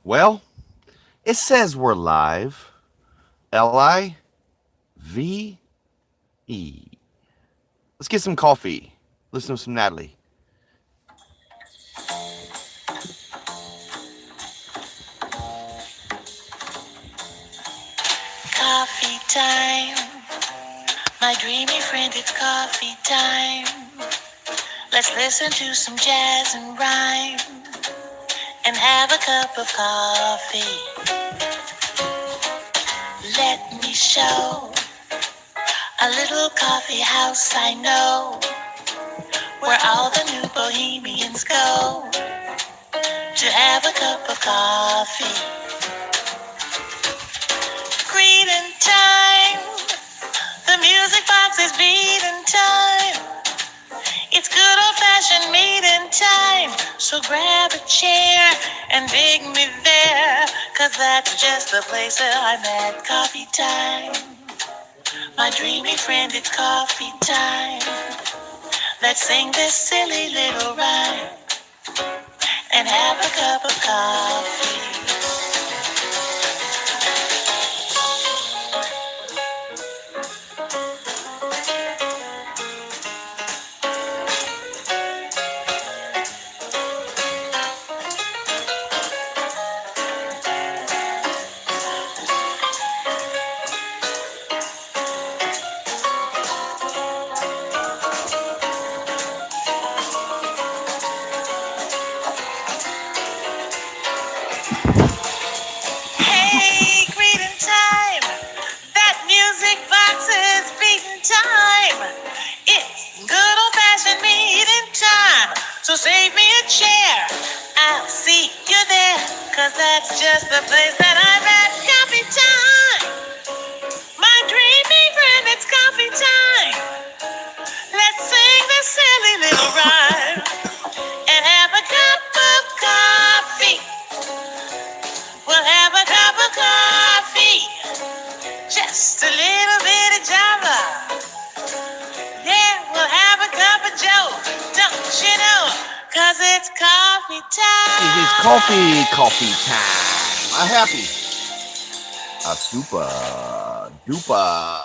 Well, it says we're live. Live. Let's get some coffee. Listen to some Natalie. Coffee time, my dreamy friend, it's coffee time. Let's listen to some jazz and rhyme and have a cup of coffee. Let me show a little coffee house I know where all the new bohemians go to have a cup of coffee. Greeting time, the music box is beating time. It's good old-fashioned meeting time. So grab a chair and dig me there, 'cause that's just the place that I'm at. Coffee time, my dreamy friend, it's coffee time. Let's sing this silly little rhyme and have a cup of coffee. Hey, greeting time. That music box is beating time. It's good old-fashioned meeting time. So save me a chair. I'll see you there, 'cause that's just the place that I'm at. Coffee time. My dreamy friend, it's coffee time. Let's sing this silly little rhyme and have a cup of coffee. We'll have a cup of coffee. Just a little bit of Java. Yeah, we'll have a cup of Joe. Don't you know? 'Cause it's coffee It is time. coffee time. I'm happy. A super duper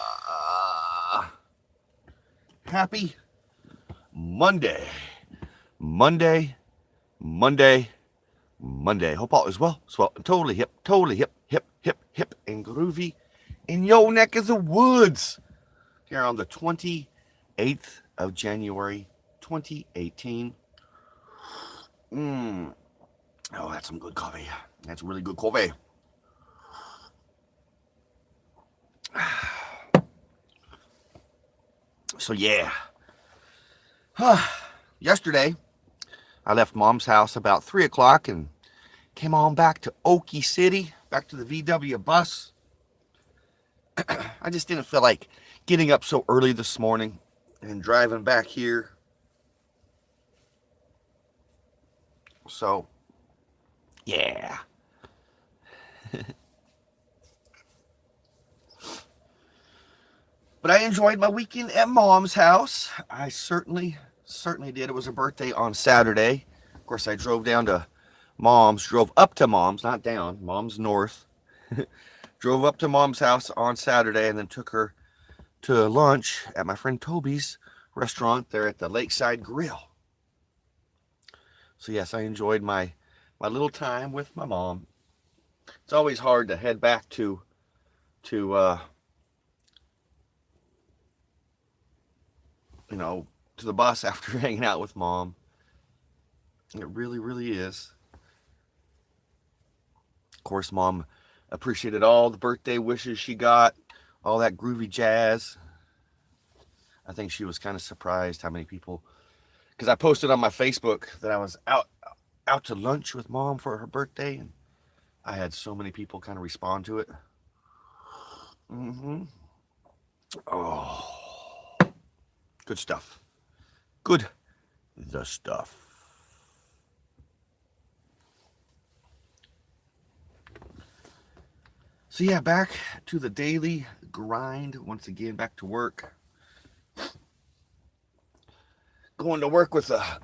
happy Monday. Monday, Monday, Monday. Hope all is well. Swell, totally hip, and groovy in your neck of the woods. Here on the 28th of January, 2018. Oh, that's some good coffee. That's really good coffee. So, yeah. Yesterday, I left Mom's house about 3 o'clock and came on back to Okie City, back to the VW bus. I just didn't feel like getting up so early this morning and driving back here. So, yeah. But I enjoyed my weekend at Mom's house. I certainly did. It was her birthday on Saturday. Of course, I drove down to Mom's, drove up to Mom's, not down, Mom's north. Drove up to Mom's house on Saturday and then took her to lunch at my friend Toby's restaurant there at the Lakeside Grill. So yes, I enjoyed my little time with my mom. It's always hard to head back to you know, to the bus after hanging out with Mom. It really is. Of course, Mom appreciated all the birthday wishes she got, all that groovy jazz. I think she was kind of surprised how many people, because I posted on my Facebook that I was out to lunch with Mom for her birthday, and I had so many people kind of respond to it. Mm-hmm. Oh, good stuff. Good the stuff. So yeah, back to the daily grind once again. Back to work. Going to work with a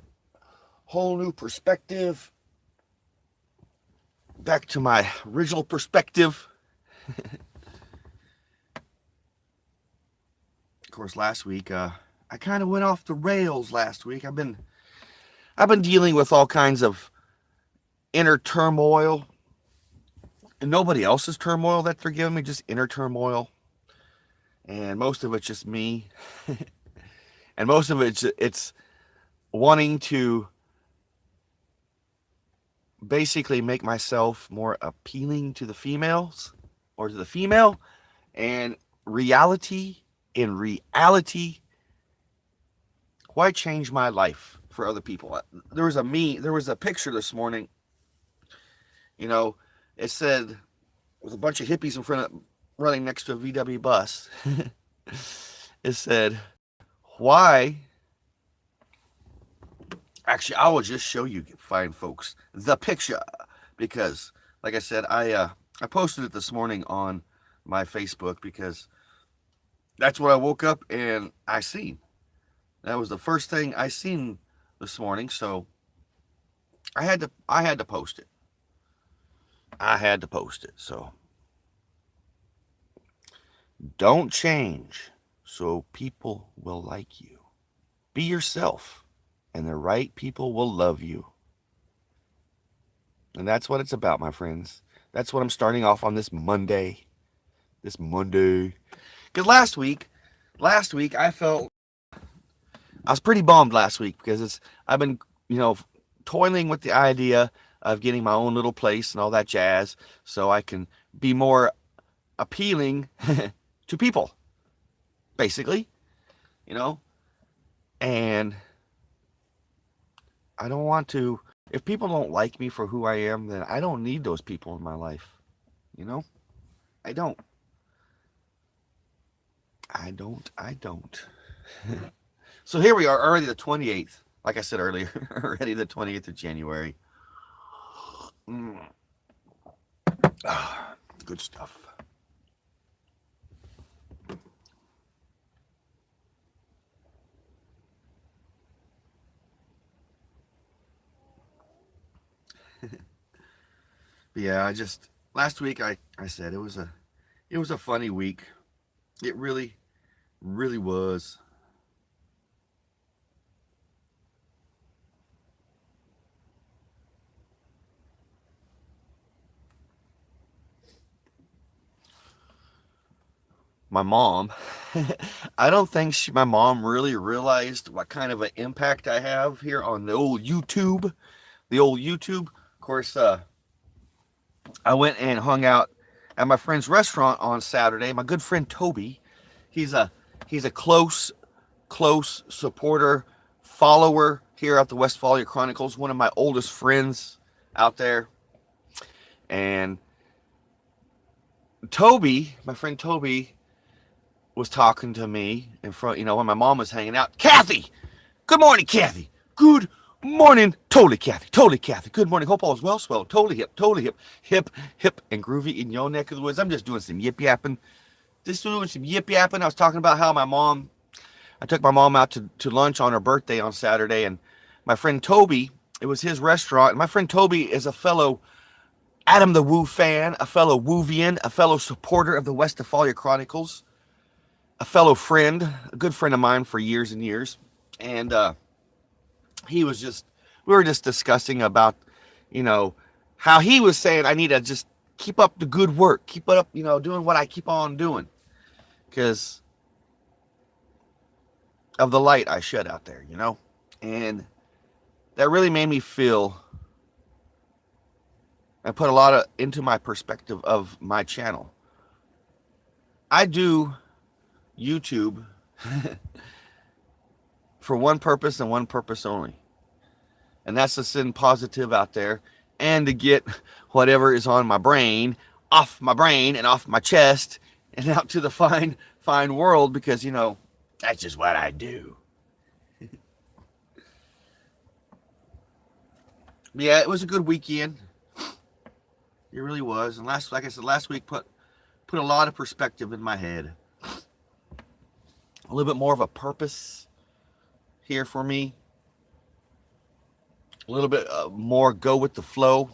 whole new perspective. back to my original perspective. Of course, last week, I kind of went off the rails last week. I've been dealing with all kinds of inner turmoil, and nobody else's turmoil that they're giving me, just inner turmoil. And most of it's just me. And most of it's wanting to basically make myself more appealing to the females or to the female. And in reality, why change my life for other people? There was a picture this morning, it said, with a bunch of hippies in front of, running next to a VW bus. It said, why? Actually, I will just show you, fine folks, the picture, because, like I said, I posted it this morning on my Facebook because that's what I woke up and I seen. That was the first thing I seen this morning, so I had to post it. So don't change so people will like you. Be yourself, and the right people will love you. And that's what it's about, my friends. That's what I'm starting off on this Monday. Because last week I was pretty bummed last week because I've been, toiling with the idea of getting my own little place and all that jazz so I can be more appealing to people, basically, and I don't want to, if people don't like me for who I am, then I don't need those people in my life, I don't. So here we are, already the 28th. Like I said earlier, already the 28th of January. Good stuff. But yeah, last week I said it was a funny week. It really, really was. My mom, I don't think my mom really realized what kind of an impact I have here on the old YouTube. Of course, I went and hung out at my friend's restaurant on Saturday. My good friend Toby, he's a close supporter, follower here at the Westphalia Chronicles, one of my oldest friends out there. And Toby, my friend Toby, was talking to me in front, when my mom was hanging out. Kathy! Good morning, Kathy! Good morning! Totally, Kathy. Good morning. Hope all is well. Swell. Totally hip, and groovy in your neck of the woods. I'm just doing some yip yapping. I was talking about how I took my mom out to lunch on her birthday on Saturday, and my friend Toby, it was his restaurant. And my friend Toby is a fellow Adam the Woo fan, a fellow Woovian, a fellow supporter of the Westphalia Chronicles, a fellow friend, a good friend of mine for years and years. And we were just discussing about, how he was saying I need to just keep up the good work, keep it up, doing what I keep on doing, because of the light I shed out there, and that really made me feel and put a lot into my perspective of my channel. I do YouTube for one purpose and one purpose only, and that's to send positive out there and to get whatever is on my brain off my brain and off my chest and out to the fine world, because that's just what I do. Yeah, it was a good weekend. It really was. And like I said, last week put a lot of perspective in my head. A little bit more of a purpose here for me. A little bit more go with the flow.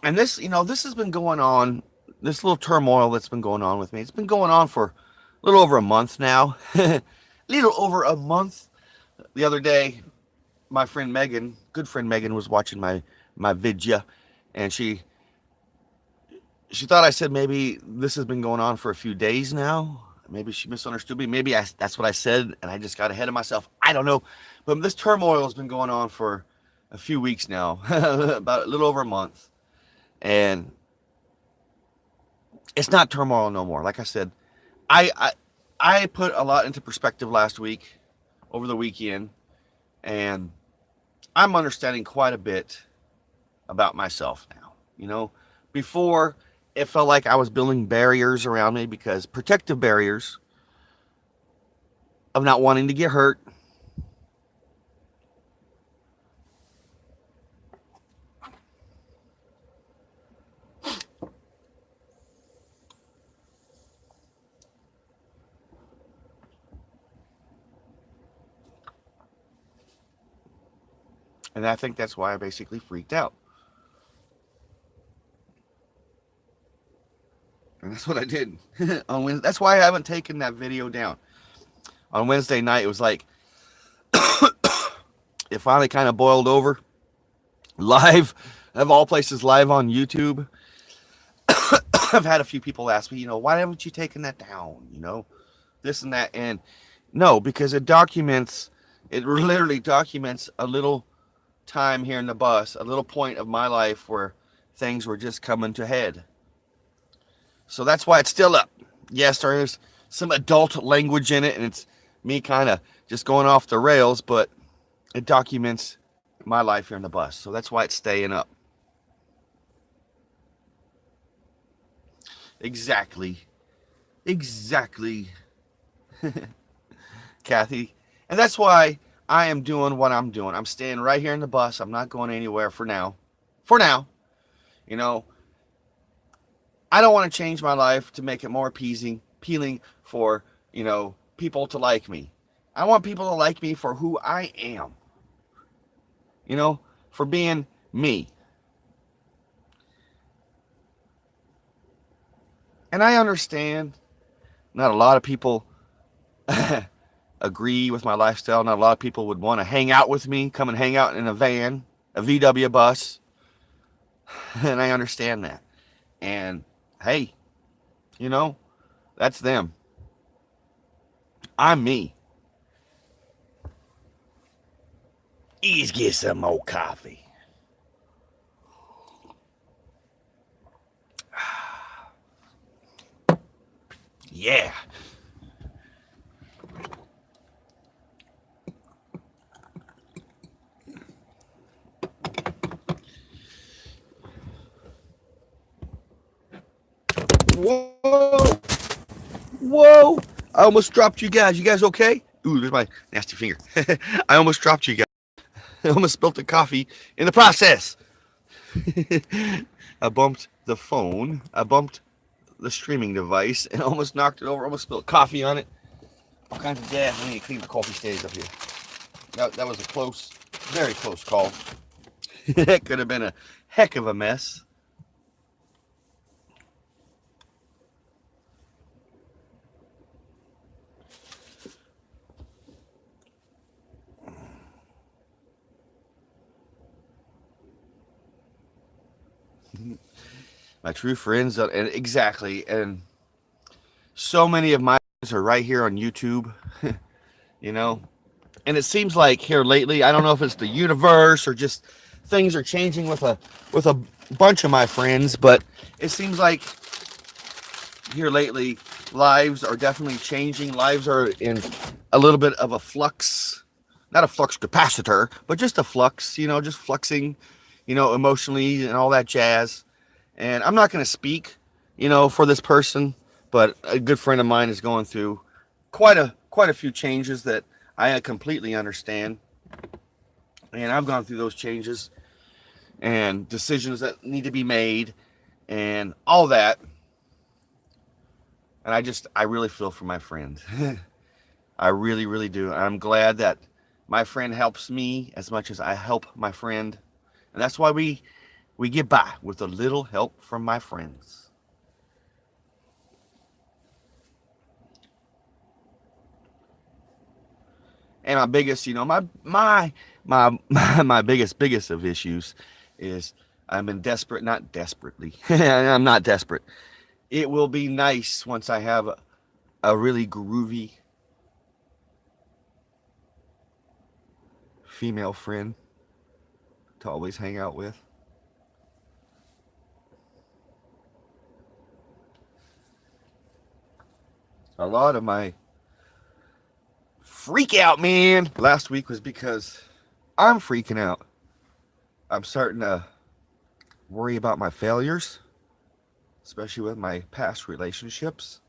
And this, this has been going on, this little turmoil that's been going on with me. It's been going on for a little over a month now. Little over a month. The other day, my friend Megan, good friend Megan, was watching my vidya, and she thought I said maybe this has been going on for a few days now. Maybe she misunderstood me. Maybe that's what I said, and I just got ahead of myself. I don't know. But this turmoil has been going on for a few weeks now, about a little over a month. And it's not turmoil no more. Like I said, I put a lot into perspective last week, over the weekend, and I'm understanding quite a bit about myself now. Before it felt like I was building barriers around me, because protective barriers of not wanting to get hurt. And I think that's why I basically freaked out. And that's what I did on Wednesday. That's why I haven't taken that video down. On Wednesday night, it was like, it finally kind of boiled over. Live, of all places, live on YouTube. I've had a few people ask me, why haven't you taken that down? This and that. And no, because it literally documents a little time here in the bus, a little point of my life where things were just coming to head. So that's why it's still up. Yes, there is some adult language in it, and it's me kind of just going off the rails, but it documents my life here in the bus. So that's why it's staying up. Exactly. Kathy. And that's why I am doing what I'm doing. I'm staying right here in the bus. I'm not going anywhere for now. For now. I don't want to change my life to make it more appealing for, people to like me. I want people to like me for who I am. For being me. And I understand not a lot of people agree with my lifestyle. Not a lot of people would want to hang out with me, come and hang out in a van, a VW bus. And I understand that. And hey, that's them. I'm me. Let's get some more coffee. Yeah. Whoa. Whoa. I almost dropped you guys. You guys okay? Ooh, there's my nasty finger. I almost dropped you guys. I almost spilled the coffee in the process. I bumped the phone. I bumped the streaming device and almost knocked it over. Almost spilled coffee on it. All kinds of gas. I need to clean the coffee stains up here. That was a close, very close call. That could have been a heck of a mess. My true friends, and exactly, and so many of my friends are right here on YouTube, and it seems like here lately, I don't know if it's the universe or just things are changing with a bunch of my friends, but it seems like here lately, lives are definitely changing. Lives are in a little bit of a flux, not a flux capacitor, but just a flux, just fluxing, emotionally and all that jazz. And I'm not going to speak, for this person, but a good friend of mine is going through quite a few changes that I completely understand. And I've gone through those changes and decisions that need to be made and all that. And I really feel for my friend. I really, really do. I'm glad that my friend helps me as much as I help my friend. And that's why we we get by with a little help from my friends. And my biggest, my biggest of issues is I'm in desperate, not desperately. I'm not desperate. It will be nice once I have a really groovy female friend to always hang out with. A lot of my freak out, man, last week was because I'm freaking out. I'm starting to worry about my failures, especially with my past relationships.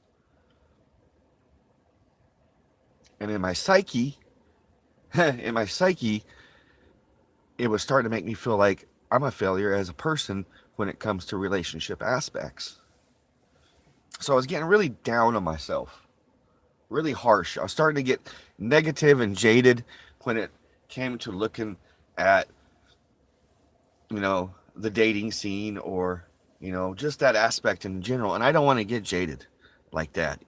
And in my psyche, it was starting to make me feel like I'm a failure as a person when it comes to relationship aspects. So I was getting really down on myself, really harsh. I was starting to get negative and jaded when it came to looking at, the dating scene or, just that aspect in general. And I don't want to get jaded like that,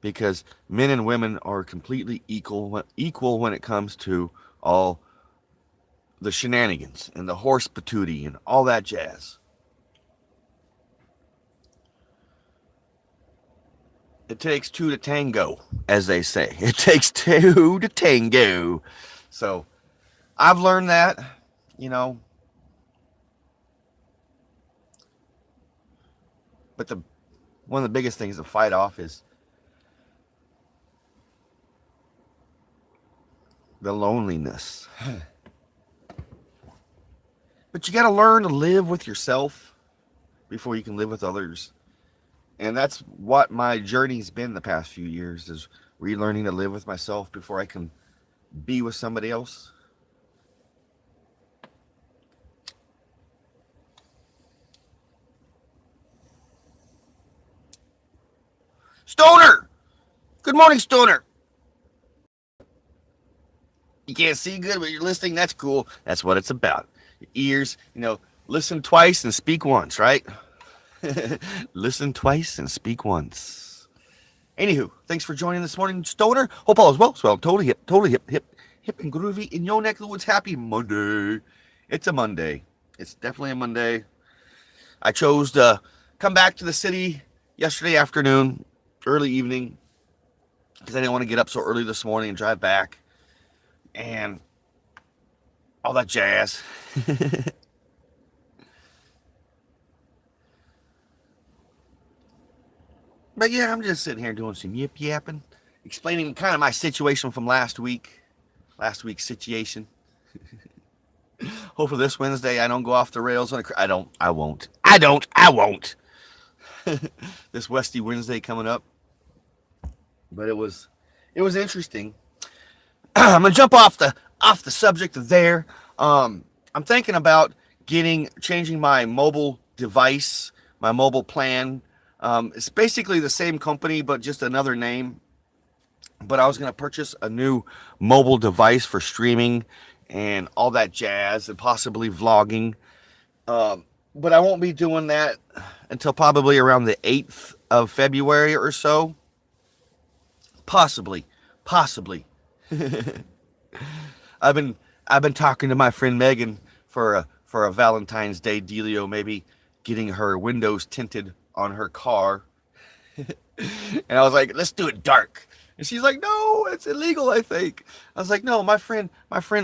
because men and women are completely equal when it comes to all the shenanigans and the horse patootie and all that jazz. It takes two to tango, as they say. It takes two to tango. So I've learned that, but one of the biggest things to fight off is the loneliness. But you got to learn to live with yourself before you can live with others. And that's what my journey's been the past few years, is relearning to live with myself before I can be with somebody else. Stoner! Good morning, Stoner. You can't see good, but you're listening. That's cool. That's what it's about. Your ears, listen twice and speak once, right? Listen twice and speak once. Anywho, thanks for joining this morning, Stoner. Hope all is well. So totally hip and groovy in your neck of the woods. Happy Monday. It's a Monday. It's definitely a Monday. I chose to come back to the city yesterday afternoon, early evening, because I didn't want to get up so early this morning and drive back and all that jazz. But yeah, I'm just sitting here doing some yip yapping, explaining kind of my situation from last week's situation. Hopefully this Wednesday I don't go off the rails. I won't. This Westy Wednesday coming up. But it was interesting. I'm gonna jump off the subject of there. I'm thinking about changing my mobile device, my mobile plan. It's basically the same company, but just another name. But I was going to purchase a new mobile device for streaming and all that jazz and possibly vlogging. But I won't be doing that until probably around the 8th of February or so. Possibly. I've been talking to my friend Megan for a Valentine's Day dealio, maybe getting her windows tinted on her car. And I was like, let's do it dark. And she's like, no, it's illegal, I think. I was like, no, my friend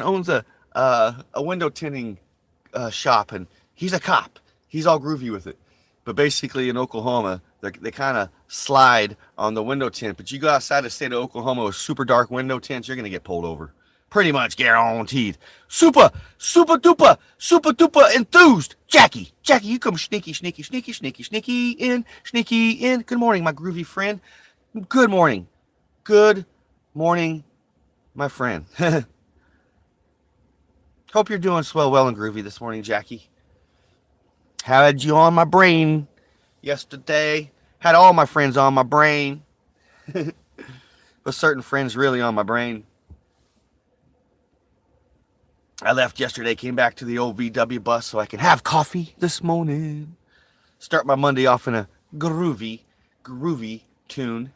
owns a window tinting shop, and he's a cop. He's all groovy with it. But basically in Oklahoma, they kind of slide on the window tint. But you go outside the state of Oklahoma with super dark window tints, you're going to get pulled over. Pretty much guaranteed. Super duper enthused. Jackie, you come sneaky in. Good morning, my groovy friend. Good morning, my friend. Hope you're doing swell, well, and groovy this morning, Jackie. Had you on my brain yesterday. Had all my friends on my brain. But certain friends really on my brain. I left yesterday, came back to the old VW bus so I can have coffee this morning. Start my Monday off in a groovy tune.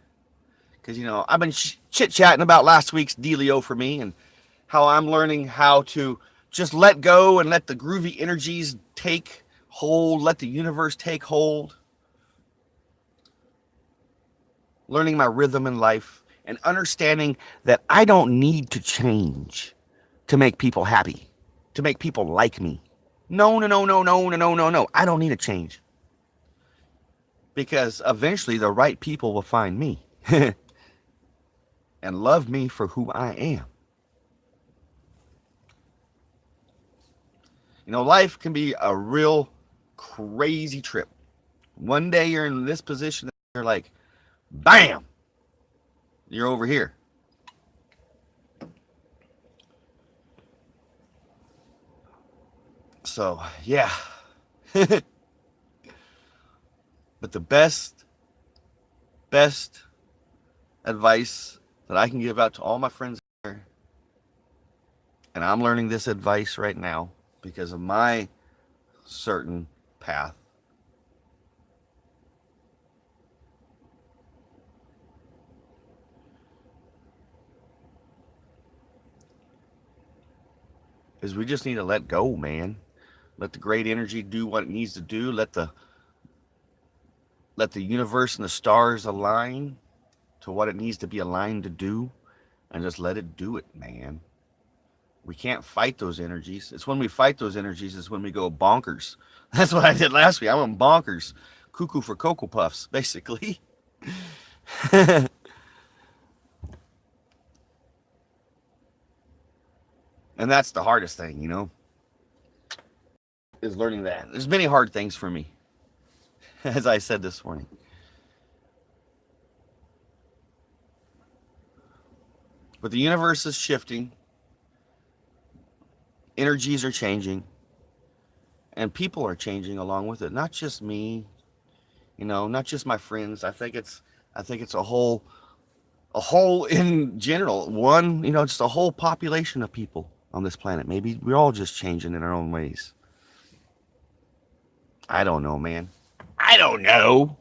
Because, you know, I've been chit-chatting about last week's dealio for me and how I'm learning how to just let go and let the groovy energies take hold, let the universe take hold. Learning my rhythm in life and understanding that I don't need to change to make people happy, to make people like me. No. I don't need to change. Because eventually the right people will find me and love me for who I am. You know, life can be a real crazy trip. One day you're in this position, you're like, bam, you're over here. So, yeah. But the best advice that I can give out to all my friends here, and I'm learning this advice right now because of my certain path, is we just need to let go, man. Let the great energy do what it needs to do. Let the universe and the stars align to what it needs to be aligned to do, and just let it do it, man. We can't fight those energies. It's when we fight those energies is when we go bonkers. That's what I did last week. I went bonkers. Cuckoo for Cocoa Puffs, basically. And that's the hardest thing, you know, is learning that. There's many hard things for me, as I said this morning. But the universe is shifting. Energies are changing. And people are changing along with it. Not just me, you know, not just my friends. I think it's a whole in general. One, you know, just a whole population of people on this planet. Maybe we're all just changing in our own ways. I don't know, man. I don't know.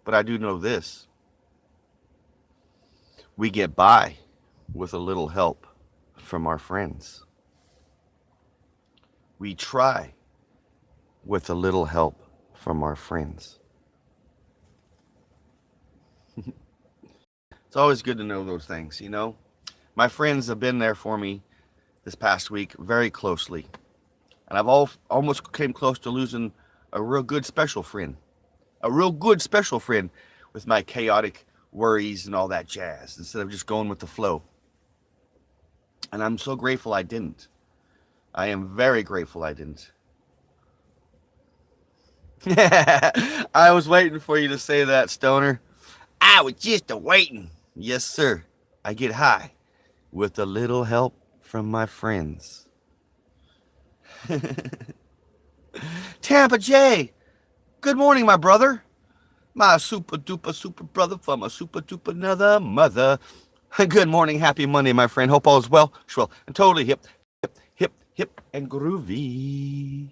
But I do know this. We get by with a little help from our friends. We try with a little help from our friends. It's always good to know those things, you know. My friends have been there for me this past week very closely. And I've almost came close to losing a real good special friend. A real good special friend with my chaotic worries and all that jazz, instead of just going with the flow. And I'm so grateful I didn't. I am very grateful I didn't. I was waiting for you to say that, Stoner. I was just waiting. Yes, sir. I get high with a little help from my friends. Tampa J, good morning, my brother. My super duper super brother from a super duper another mother. Good morning, happy Monday, my friend. Hope all is well, swell, and totally hip, and groovy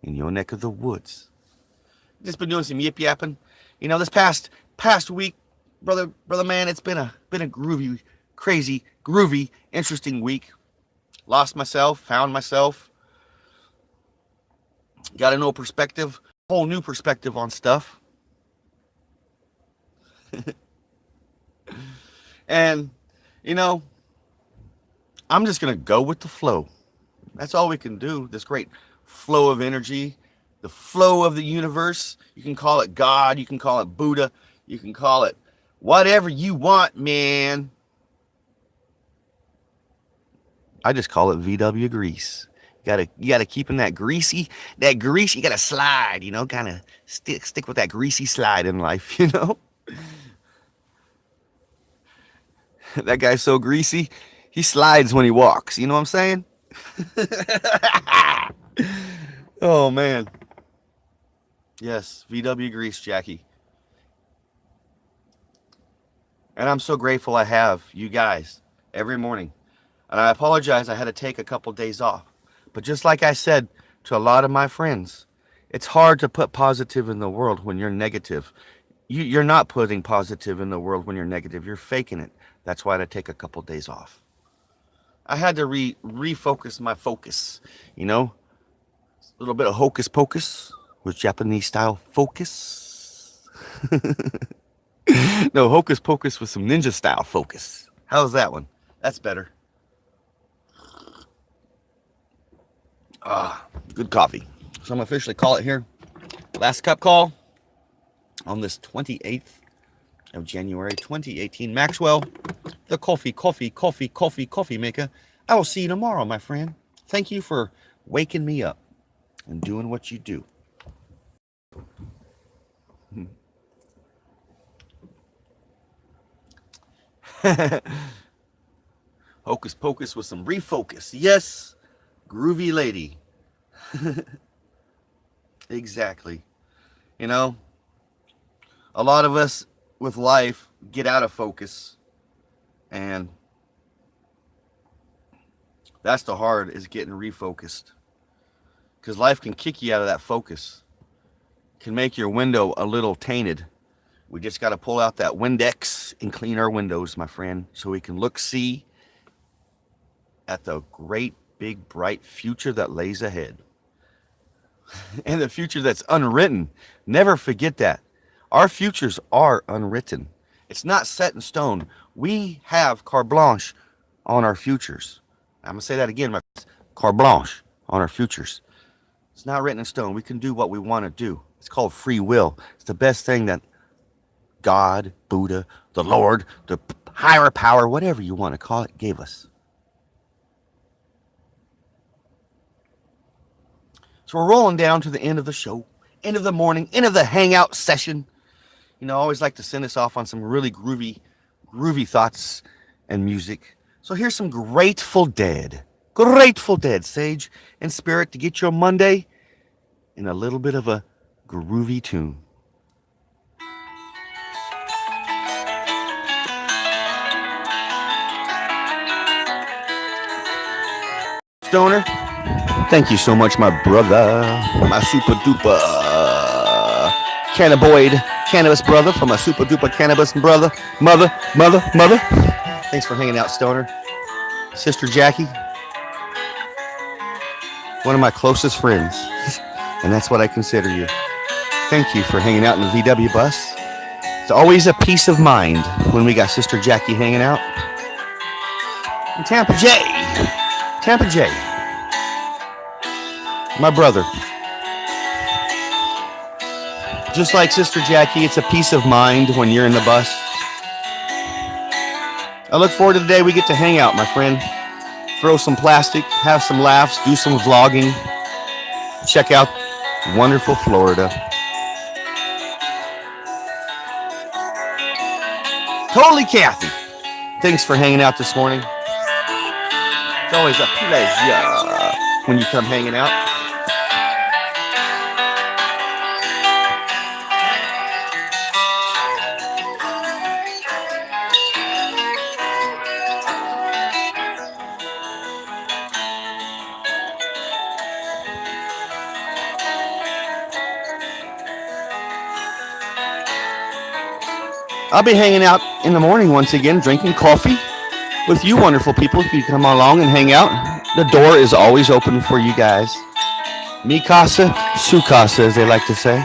in your neck of the woods. Just been doing some yip yapping. You know, this past week, brother man, it's been a groovy, crazy, groovy, interesting week. Lost myself, found myself. Got a whole new perspective on stuff. And, you know, I'm just going to go with the flow. That's all we can do. This great flow of energy, the flow of the universe. You can call it God. You can call it Buddha. You can call it whatever you want, man. I just call it VW grease. You gotta keep in that grease, you gotta slide, you know, kind of stick with that greasy slide in life, you know. That guy's so greasy, he slides when he walks, you know what I'm saying? Oh man. Yes, VW grease, Jackie. And I'm so grateful I have you guys every morning. And I apologize, I had to take a couple days off. But just like I said to a lot of my friends, it's hard to put positive in the world when you're negative. You're not putting positive in the world when you're negative. You're faking it. That's why I had to take a couple days off. I had to refocus my focus, you know? A little bit of hocus pocus with Japanese style focus. No, hocus pocus with some ninja style focus. How's that one? That's better. Good coffee. So I'm officially call it here. Last cup call on this 28th of January 2018. Maxwell, the coffee maker. I will see you tomorrow, my friend. Thank you for waking me up and doing what you do. Hocus pocus with some refocus. Yes, groovy lady. Exactly. You know, a lot of us with life get out of focus, and that's the hard, is getting refocused, because life can kick you out of that focus, can make your window a little tainted. We just got to pull out that Windex and clean our windows, my friend, so we can see at the great big bright future that lays ahead. And the future that's unwritten. Never forget that. Our futures are unwritten. It's not set in stone. We have carte blanche on our futures. I'm going to say that again, my friends. Carte blanche on our futures. It's not written in stone. We can do what we want to do. It's called free will. It's the best thing that God, Buddha, the Lord, the higher power, whatever you want to call it, gave us. So we're rolling down to the end of the show, end of the morning, end of the hangout session. You know, I always like to send us off on some really groovy thoughts and music. So here's some Grateful Dead, Sage and Spirit, to get your Monday in a little bit of a groovy tune. Stoner, thank you so much, my brother, my super duper cannabis brother, from my super duper cannabis brother, mother. Thanks for hanging out, Stoner. Sister Jackie, one of my closest friends, and that's what I consider you. Thank you for hanging out in the VW bus. It's always a peace of mind when we got Sister Jackie hanging out. And Tampa J, my brother. Just like Sister Jackie, it's a peace of mind when you're in the bus. I look forward to the day we get to hang out, my friend. Throw some plastic, have some laughs, do some vlogging. Check out wonderful Florida. Totally Kathy, thanks for hanging out this morning. It's always a pleasure when you come hanging out. I'll be hanging out in the morning once again, drinking coffee with you wonderful people. If you come along and hang out, the door is always open for you guys. Mi casa, su casa, as they like to say.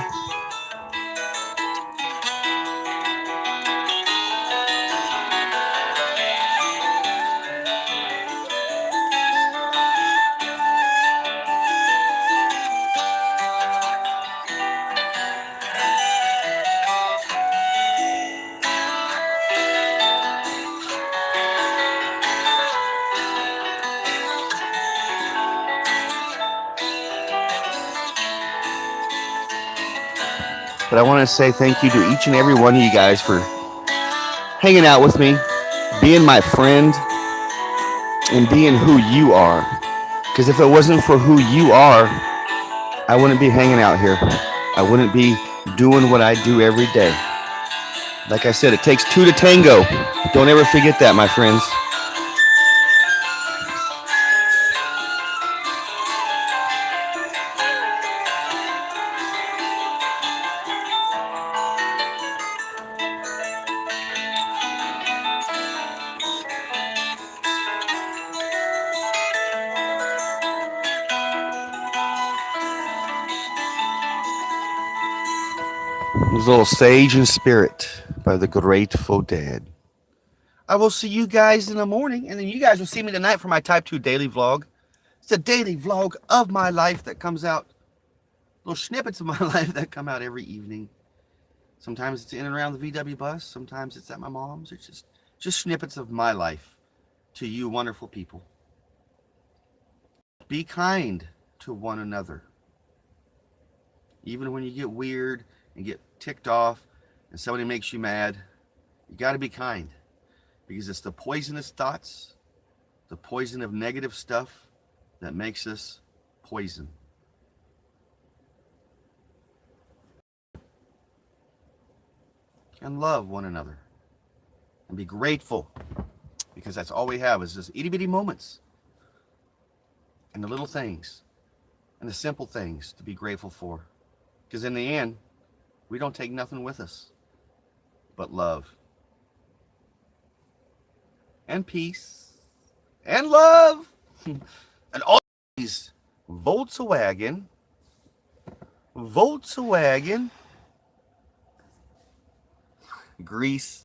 But I want to say thank you to each and every one of you guys for hanging out with me, being my friend, and being who you are. Because if it wasn't for who you are, I wouldn't be hanging out here. I wouldn't be doing what I do every day. Like I said, it takes two to tango. Don't ever forget that, my friends. There's a little Sage and Spirit by the Grateful Dead. I will see you guys in the morning, and then you guys will see me tonight for my Type 2 daily vlog. It's a daily vlog of my life that comes out, little snippets of my life that come out every evening. Sometimes it's in and around the VW bus, sometimes it's at my mom's. It's just snippets of my life to you wonderful people. Be kind to one another. Even when you get weird and get ticked off and somebody makes you mad, you got to be kind, because it's the poisonous thoughts, the poison of negative stuff that makes us poison. And love one another and be grateful, because that's all we have is just itty bitty moments and the little things and the simple things to be grateful for, because in the end we don't take nothing with us but love and peace and love and always Volkswagen grease